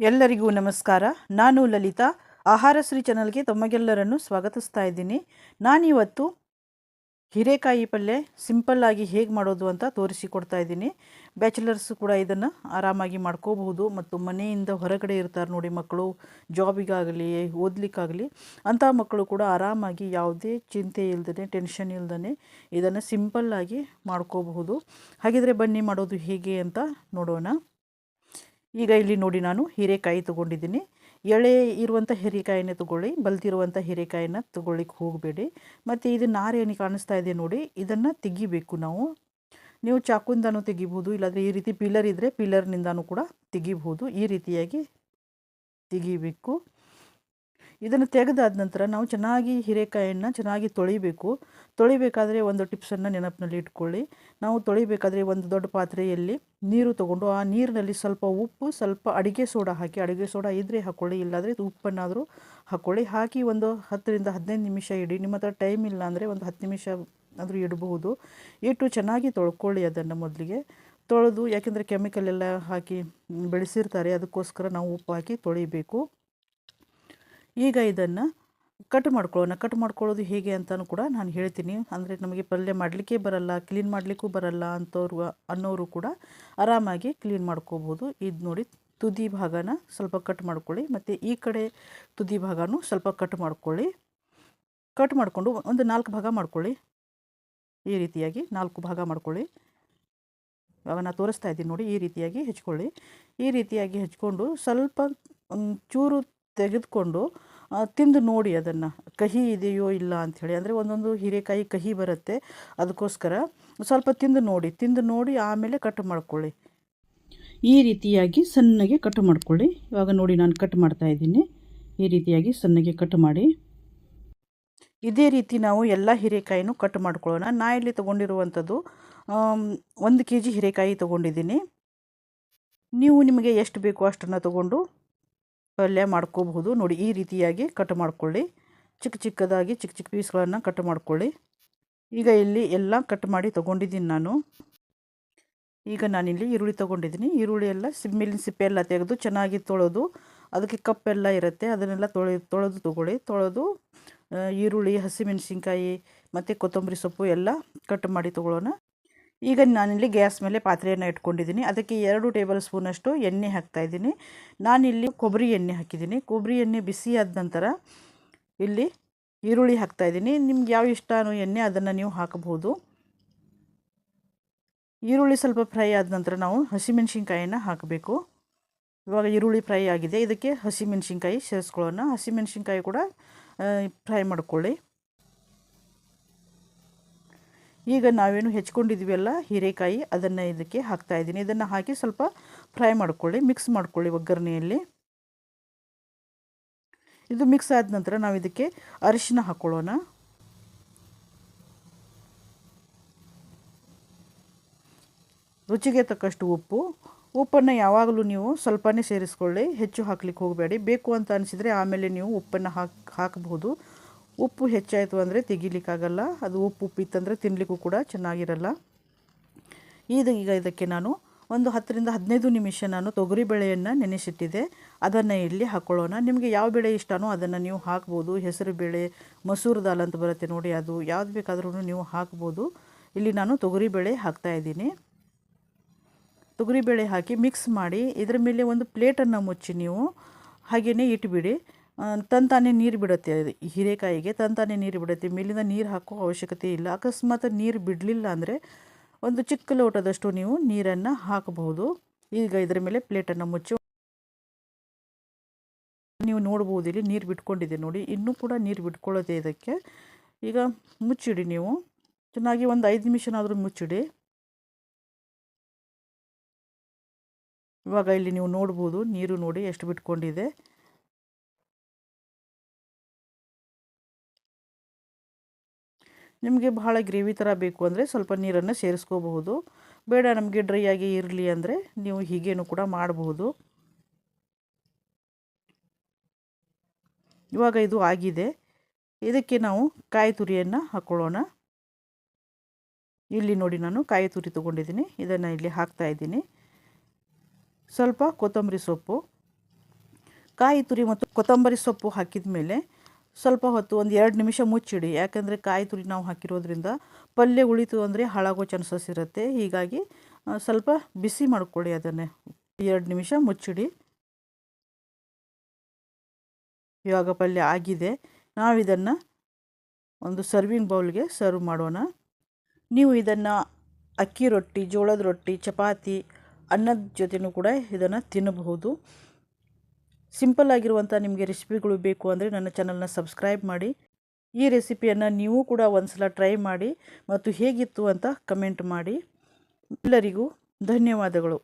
ಎಲ್ಲರಿಗೂ ನಮಸ್ಕಾರ. ನಾನು ಲಲಿತಾ. ಆಹಾರಶ್ರೀ ಚಾನಲ್ಗೆ ತಮಗೆಲ್ಲರನ್ನು ಸ್ವಾಗತಿಸ್ತಾ ಇದ್ದೀನಿ. ನಾನಿವತ್ತು ಹೀರೆಕಾಯಿ ಪಲ್ಯ ಸಿಂಪಲ್ಲಾಗಿ ಹೇಗೆ ಮಾಡೋದು ಅಂತ ತೋರಿಸಿಕೊಡ್ತಾ ಇದ್ದೀನಿ. ಬ್ಯಾಚುಲರ್ಸ್ ಕೂಡ ಇದನ್ನು ಆರಾಮಾಗಿ ಮಾಡ್ಕೋಬಹುದು. ಮತ್ತು ಮನೆಯಿಂದ ಹೊರಗಡೆ ಇರ್ತಾರೆ ನೋಡಿ ಮಕ್ಕಳು, ಜಾಬಿಗಾಗಲಿ ಓದಲಿಕ್ಕಾಗಲಿ, ಅಂಥ ಮಕ್ಕಳು ಕೂಡ ಆರಾಮಾಗಿ ಯಾವುದೇ ಚಿಂತೆ ಇಲ್ಲದೇ ಟೆನ್ಷನ್ ಇಲ್ಲದೇ ಇದನ್ನು ಸಿಂಪಲ್ಲಾಗಿ ಮಾಡ್ಕೋಬಹುದು. ಹಾಗಿದ್ರೆ ಬನ್ನಿ ಮಾಡೋದು ಹೇಗೆ ಅಂತ ನೋಡೋಣ. ಈಗ ಇಲ್ಲಿ ನೋಡಿ, ನಾನು ಹೀರೆಕಾಯಿ ತೊಗೊಂಡಿದ್ದೀನಿ. ಎಳೆ ಇರುವಂಥ ಹೀರೆಕಾಯಿನೇ ತೊಗೊಳ್ಳಿ, ಬಲ್ತಿರುವಂಥ ಹೀರೆಕಾಯಿನ ತೊಗೊಳ್ಳಿಕ್ಕೆ ಹೋಗಬೇಡಿ. ಮತ್ತು ಇದು ನಾರು ಏನು ಕಾಣಿಸ್ತಾ ಇದೆ ನೋಡಿ, ಇದನ್ನು ತೆಗಿಬೇಕು ನಾವು. ನೀವು ಚಾಕುಯಿಂದನೂ ತೆಗಿಬೋದು, ಇಲ್ಲಾಂದರೆ ಈ ರೀತಿ ಪಿಲ್ಲರ್ ಇದ್ದರೆ ಪಿಲ್ಲರ್ನಿಂದನೂ ಕೂಡ ತೆಗಿಬಹುದು. ಈ ರೀತಿಯಾಗಿ ತೆಗಿಬೇಕು. ಇದನ್ನು ತೆಗೆದಾದ ನಂತರ ನಾವು ಚೆನ್ನಾಗಿ ಹೀರೆಕಾಯನ್ನು ಚೆನ್ನಾಗಿ ತೊಳಿಬೇಕಾದ್ರೆ ಒಂದು ಟಿಪ್ಸನ್ನು ನೆನಪಿನಲ್ಲಿ ಇಟ್ಕೊಳ್ಳಿ. ನಾವು ತೊಳಿಬೇಕಾದ್ರೆ ಒಂದು ದೊಡ್ಡ ಪಾತ್ರೆಯಲ್ಲಿ ನೀರು ತೊಗೊಂಡು ಆ ನೀರಿನಲ್ಲಿ ಸ್ವಲ್ಪ ಉಪ್ಪು, ಸ್ವಲ್ಪ ಅಡುಗೆ ಸೋಡಾ ಹಾಕಿ, ಅಡುಗೆ ಸೋಡಾ ಇದ್ದರೆ ಹಾಕ್ಕೊಳ್ಳಿ, ಇಲ್ಲಾಂದರೆ ಉಪ್ಪನ್ನಾದರೂ ಹಾಕ್ಕೊಳ್ಳಿ. ಹಾಕಿ ಒಂದು 10ರಿಂದ 15 ನಿಮಿಷ ಇಡಿ. ನಿಮ್ಮ ಹತ್ರ ಟೈಮ್ ಇಲ್ಲ ಅಂದರೆ ಒಂದು 10 ನಿಮಿಷ ಆದರೂ ಇಡಬಹುದು. ಇಟ್ಟು ಚೆನ್ನಾಗಿ ತೊಳ್ಕೊಳ್ಳಿ. ಅದನ್ನು ಮೊದಲಿಗೆ ತೊಳೆದು, ಯಾಕೆಂದರೆ ಕೆಮಿಕಲ್ ಎಲ್ಲ ಹಾಕಿ ಬೆಳೆಸಿರ್ತಾರೆ, ಅದಕ್ಕೋಸ್ಕರ ನಾವು ಉಪ್ಪು ಹಾಕಿ ತೊಳಿಬೇಕು. ಈಗ ಇದನ್ನು ಕಟ್ ಮಾಡ್ಕೊಳ್ಳೋದು ಹೇಗೆ ಅಂತಲೂ ಕೂಡ ನಾನು ಹೇಳ್ತೀನಿ. ಅಂದರೆ ನಮಗೆ ಪಲ್ಯ ಮಾಡಲಿಕ್ಕೆ ಬರಲ್ಲ, ಕ್ಲೀನ್ ಮಾಡಲಿಕ್ಕೂ ಬರಲ್ಲ ಅನ್ನೋರು ಕೂಡ ಆರಾಮಾಗಿ ಕ್ಲೀನ್ ಮಾಡ್ಕೋಬೋದು. ಇದು ನೋಡಿ, ತುದಿ ಭಾಗನ ಸ್ವಲ್ಪ ಕಟ್ ಮಾಡ್ಕೊಳ್ಳಿ, ಮತ್ತು ಈ ಕಡೆ ತುದಿ ಭಾಗನೂ ಸ್ವಲ್ಪ ಕಟ್ ಮಾಡ್ಕೊಳ್ಳಿ. ಕಟ್ ಮಾಡಿಕೊಂಡು ಒಂದು 4 ಭಾಗ ಮಾಡ್ಕೊಳ್ಳಿ. ಈ ರೀತಿಯಾಗಿ 4 ಭಾಗ ಮಾಡ್ಕೊಳ್ಳಿ. ಇವಾಗ ನಾನು ತೋರಿಸ್ತಾ ಇದ್ದೀನಿ ನೋಡಿ, ಈ ರೀತಿಯಾಗಿ ಹೆಚ್ಕೊಳ್ಳಿ. ಈ ರೀತಿಯಾಗಿ ಹೆಚ್ಕೊಂಡು ಸ್ವಲ್ಪ ಚೂರು ತೆಗೆದುಕೊಂಡು ತಿಂದು ನೋಡಿ ಅದನ್ನು, ಕಹಿ ಇದೆಯೋ ಇಲ್ಲ ಅಂಥೇಳಿ. ಅಂದರೆ ಒಂದೊಂದು ಹೀರೆಕಾಯಿ ಕಹಿ ಬರುತ್ತೆ, ಅದಕ್ಕೋಸ್ಕರ ಸ್ವಲ್ಪ ತಿಂದು ನೋಡಿ ಆಮೇಲೆ ಕಟ್ ಮಾಡ್ಕೊಳ್ಳಿ. ಈ ರೀತಿಯಾಗಿ ಸಣ್ಣಗೆ ಕಟ್ ಮಾಡ್ಕೊಳ್ಳಿ. ಇವಾಗ ನೋಡಿ, ನಾನು ಕಟ್ ಮಾಡ್ತಾ ಇದ್ದೀನಿ. ಈ ರೀತಿಯಾಗಿ ಸಣ್ಣಗೆ ಕಟ್ ಮಾಡಿ. ಇದೇ ರೀತಿ ನಾವು ಎಲ್ಲ ಹೀರೆಕಾಯಿನೂ ಕಟ್ ಮಾಡ್ಕೊಳ್ಳೋಣ. ನಾ ಇಲ್ಲಿ ತೊಗೊಂಡಿರುವಂಥದ್ದು 1 kg ಹೀರೆಕಾಯಿ ತೊಗೊಂಡಿದ್ದೀನಿ. ನೀವು ನಿಮಗೆ ಎಷ್ಟು ಬೇಕೋ ಅಷ್ಟನ್ನು ತೊಗೊಂಡು ಪಲ್ಯ ಮಾಡ್ಕೋಬಹುದು. ನೋಡಿ, ಈ ರೀತಿಯಾಗಿ ಕಟ್ ಮಾಡ್ಕೊಳ್ಳಿ. ಚಿಕ್ಕ ಚಿಕ್ಕ ಪೀಸ್ಗಳನ್ನು ಕಟ್ ಮಾಡ್ಕೊಳ್ಳಿ. ಈಗ ಇಲ್ಲಿ ಎಲ್ಲ ಕಟ್ ಮಾಡಿ ತೊಗೊಂಡಿದ್ದೀನಿ ನಾನು. ಈಗ ನಾನಿಲ್ಲಿ ಈರುಳ್ಳಿ ತೊಗೊಂಡಿದ್ದೀನಿ. ಈರುಳ್ಳಿ ಎಲ್ಲ ಮೇಲಿನ ಸಿಪ್ಪೆ ಎಲ್ಲ ತೆಗೆದು ಚೆನ್ನಾಗಿ ತೊಳೆದು, ಅದಕ್ಕೆ ಕಪ್ಪೆಲ್ಲ ಇರುತ್ತೆ, ಅದನ್ನೆಲ್ಲ ತೊಳೆದು ತೊಗೊಳ್ಳಿ. ತೊಳೆದು ಈರುಳ್ಳಿ, ಹಸಿಮೆಣಸಿನ್ಕಾಯಿ ಮತ್ತು ಕೊತ್ತಂಬರಿ ಸೊಪ್ಪು ಎಲ್ಲ ಕಟ್ ಮಾಡಿ ತೊಗೊಳ್ಳೋಣ. ಈಗ ನಾನಿಲ್ಲಿ ಗ್ಯಾಸ್ ಮೇಲೆ ಪಾತ್ರೆಯನ್ನು ಇಟ್ಕೊಂಡಿದ್ದೀನಿ. ಅದಕ್ಕೆ 2 ಟೇಬಲ್ ಸ್ಪೂನಷ್ಟು ಎಣ್ಣೆ ಹಾಕ್ತಾಯಿದ್ದೀನಿ. ನಾನಿಲ್ಲಿ ಕೊಬ್ಬರಿ ಎಣ್ಣೆ ಹಾಕಿದ್ದೀನಿ. ಕೊಬ್ಬರಿ ಎಣ್ಣೆ ಬಿಸಿ ಆದ ನಂತರ ಇಲ್ಲಿ ಈರುಳ್ಳಿ ಹಾಕ್ತಾಯಿದ್ದೀನಿ. ನಿಮ್ಗೆ ಯಾವ ಇಷ್ಟನೋ ಎಣ್ಣೆ ಅದನ್ನು ನೀವು ಹಾಕಬಹುದು. ಈರುಳ್ಳಿ ಸ್ವಲ್ಪ ಫ್ರೈ ಆದ ನಂತರ ನಾವು ಹಸಿಮೆಣಸಿನ್ಕಾಯಿನ ಹಾಕಬೇಕು. ಇವಾಗ ಈರುಳ್ಳಿ ಫ್ರೈ ಆಗಿದೆ, ಇದಕ್ಕೆ ಹಸಿಮೆಣಸಿನ್ಕಾಯಿ ಸೇರಿಸ್ಕೊಳ್ಳೋಣ. ಹಸಿಮೆಣಸಿನ್ಕಾಯಿ ಕೂಡ ಫ್ರೈ ಮಾಡ್ಕೊಳ್ಳಿ. ಈಗ ನಾವೇನು ಹೆಚ್ಕೊಂಡಿದ್ವಲ್ಲ ಹೀರೆಕಾಯಿ, ಅದನ್ನು ಇದಕ್ಕೆ ಹಾಕ್ತಾಯಿದ್ದೀನಿ. ಇದನ್ನು ಹಾಕಿ ಸ್ವಲ್ಪ ಫ್ರೈ ಮಾಡ್ಕೊಳ್ಳಿ, ಮಿಕ್ಸ್ ಮಾಡ್ಕೊಳ್ಳಿ ಒಗ್ಗರಣೆಯಲ್ಲಿ. ಇದು ಮಿಕ್ಸ್ ಆದ ನಂತರ ನಾವು ಇದಕ್ಕೆ ಅರಿಶಿನ ಹಾಕ್ಕೊಳ್ಳೋಣ. ರುಚಿಗೆ ತಕ್ಕಷ್ಟು ಉಪ್ಪನ್ನು ಯಾವಾಗಲೂ ನೀವು ಸ್ವಲ್ಪನೇ ಸೇರಿಸ್ಕೊಳ್ಳಿ, ಹೆಚ್ಚು ಹಾಕ್ಲಿಕ್ಕೆ ಹೋಗಬೇಡಿ. ಬೇಕು ಅಂತ ಅನಿಸಿದರೆ ಆಮೇಲೆ ನೀವು ಉಪ್ಪನ್ನು ಹಾಕಬಹುದು. ಉಪ್ಪು ಹೆಚ್ಚಾಯಿತು ಅಂದರೆ ತೆಗಿಲಿಕ್ಕಾಗಲ್ಲ, ಅದು ಉಪ್ಪಿತ್ತಂದರೆ ತಿನ್ನಲಿಕ್ಕೂ ಕೂಡ ಚೆನ್ನಾಗಿರಲ್ಲ. ಈಗ ಇದಕ್ಕೆ ನಾನು ಒಂದು 10ರಿಂದ 15 ನಿಮಿಷ ನಾನು ತೊಗರಿಬೇಳೆಯನ್ನು ನೆನೆಸಿಟ್ಟಿದ್ದೆ, ಅದನ್ನು ಇಲ್ಲಿ ಹಾಕ್ಕೊಳ್ಳೋಣ. ನಿಮಗೆ ಯಾವ ಬೇಳೆ ಇಷ್ಟನೋ ಅದನ್ನು ನೀವು ಹಾಕ್ಬೋದು. ಹೆಸರು ಬೇಳೆ, ಮಸೂರು ದಾಲ್ ಅಂತ ಬರುತ್ತೆ ನೋಡಿ, ಅದು ಯಾವ್ದು ಬೇಕಾದ್ರೂ ನೀವು ಹಾಕ್ಬೋದು. ಇಲ್ಲಿ ನಾನು ತೊಗರಿಬೇಳೆ ಹಾಕ್ತಾಯಿದ್ದೀನಿ. ತೊಗರಿಬೇಳೆ ಹಾಕಿ ಮಿಕ್ಸ್ ಮಾಡಿ ಇದರ ಮೇಲೆ ಒಂದು ಪ್ಲೇಟನ್ನು ಮುಚ್ಚಿ ನೀವು ಹಾಗೆಯೇ ಇಟ್ಬಿಡಿ. ತಂತಾನೆ ನೀರು ಬಿಡುತ್ತೆ, ಹೀರೆಕಾಯಿಗೆ ತಂತಾನೆ ನೀರು ಬಿಡುತ್ತೆ. ಮೇಲಿಂದ ನೀರು ಹಾಕೋ ಅವಶ್ಯಕತೆ ಇಲ್ಲ. ಅಕಸ್ಮಾತ್ ನೀರು ಬಿಡಲಿಲ್ಲ ಅಂದರೆ ಒಂದು ಚಿಕ್ಕ ಲೋಟದಷ್ಟು ನೀವು ನೀರನ್ನು ಹಾಕಬಹುದು. ಈಗ ಇದರ ಮೇಲೆ ಪ್ಲೇಟನ್ನು ಮುಚ್ಚಿ ನೀವು ನೋಡ್ಬೋದು, ಇಲ್ಲಿ ನೀರು ಬಿಟ್ಕೊಂಡಿದೆ ನೋಡಿ, ಇನ್ನೂ ಕೂಡ ನೀರು ಬಿಟ್ಕೊಳ್ಳುತ್ತೆ ಇದಕ್ಕೆ. ಈಗ ಮುಚ್ಚಿಡಿ, ನೀವು ಚೆನ್ನಾಗಿ ಒಂದು 5 ನಿಮಿಷನಾದರೂ ಮುಚ್ಚಿಡಿ. ಇವಾಗ ಇಲ್ಲಿ ನೀವು ನೋಡ್ಬೋದು, ನೀರು ನೋಡಿ ಎಷ್ಟು ಬಿಟ್ಕೊಂಡಿದೆ. ನಿಮಗೆ ಬಹಳ ಗ್ರೇವಿ ಥರ ಬೇಕು ಅಂದರೆ ಸ್ವಲ್ಪ ನೀರನ್ನು ಸೇರಿಸ್ಕೋಬಹುದು. ಬೇಡ ನಮಗೆ ಡ್ರೈ ಆಗಿ ಇರಲಿ ಅಂದರೆ ನೀವು ಹೀಗೇನು ಕೂಡ ಮಾಡಬಹುದು. ಇವಾಗ ಇದು ಆಗಿದೆ. ಇದಕ್ಕೆ ನಾವು ಕಾಯಿ ತುರಿಯನ್ನು ಹಾಕ್ಕೊಳ್ಳೋಣ. ಇಲ್ಲಿ ನೋಡಿ, ನಾನು ಕಾಯಿ ತುರಿ ತೊಗೊಂಡಿದ್ದೀನಿ, ಇದನ್ನು ಇಲ್ಲಿ ಹಾಕ್ತಾಯಿದ್ದೀನಿ. ಸ್ವಲ್ಪ ಕೊತ್ತಂಬರಿ ಸೊಪ್ಪು, ಕಾಯಿ ತುರಿ ಮತ್ತು ಕೊತ್ತಂಬರಿ ಸೊಪ್ಪು ಹಾಕಿದ ಮೇಲೆ ಸ್ವಲ್ಪ ಹೊತ್ತು ಒಂದು 2 ನಿಮಿಷ ಮುಚ್ಚಿಡಿ. ಯಾಕಂದರೆ ಕಾಯಿ ತುರಿ ನಾವು ಹಾಕಿರೋದ್ರಿಂದ ಪಲ್ಯ ಉಳಿತು ಅಂದರೆ ಹಾಳಾಗೋ ಚಾನ್ಸಸ್ ಇರುತ್ತೆ. ಹೀಗಾಗಿ ಸ್ವಲ್ಪ ಬಿಸಿ ಮಾಡಿಕೊಳ್ಳಿ, ಅದನ್ನೇ 2 ನಿಮಿಷ ಮುಚ್ಚಿಡಿ. ಇವಾಗ ಪಲ್ಯ ಆಗಿದೆ. ನಾವಿದನ್ನು ಒಂದು ಸರ್ವಿಂಗ್ ಬೌಲ್ಗೆ ಸರ್ವ್ ಮಾಡೋಣ. ನೀವು ಇದನ್ನು ಅಕ್ಕಿ ರೊಟ್ಟಿ, ಜೋಳದ ರೊಟ್ಟಿ, ಚಪಾತಿ, ಅನ್ನದ ಜೊತೆನೂ ಕೂಡ ಇದನ್ನು ತಿನ್ನಬಹುದು. ಸಿಂಪಲ್ ಆಗಿರುವಂಥ ನಿಮಗೆ ರೆಸಿಪಿಗಳು ಬೇಕು ಅಂದರೆ ನನ್ನ ಚಾನಲ್ನ ಸಬ್ಸ್ಕ್ರೈಬ್ ಮಾಡಿ. ಈ ರೆಸಿಪಿಯನ್ನು ನೀವು ಕೂಡ ಒಂದ್ಸಲ ಟ್ರೈ ಮಾಡಿ ಮತ್ತು ಹೇಗಿತ್ತು ಅಂತ ಕಮೆಂಟ್ ಮಾಡಿ. ಎಲ್ಲರಿಗೂ ಧನ್ಯವಾದಗಳು.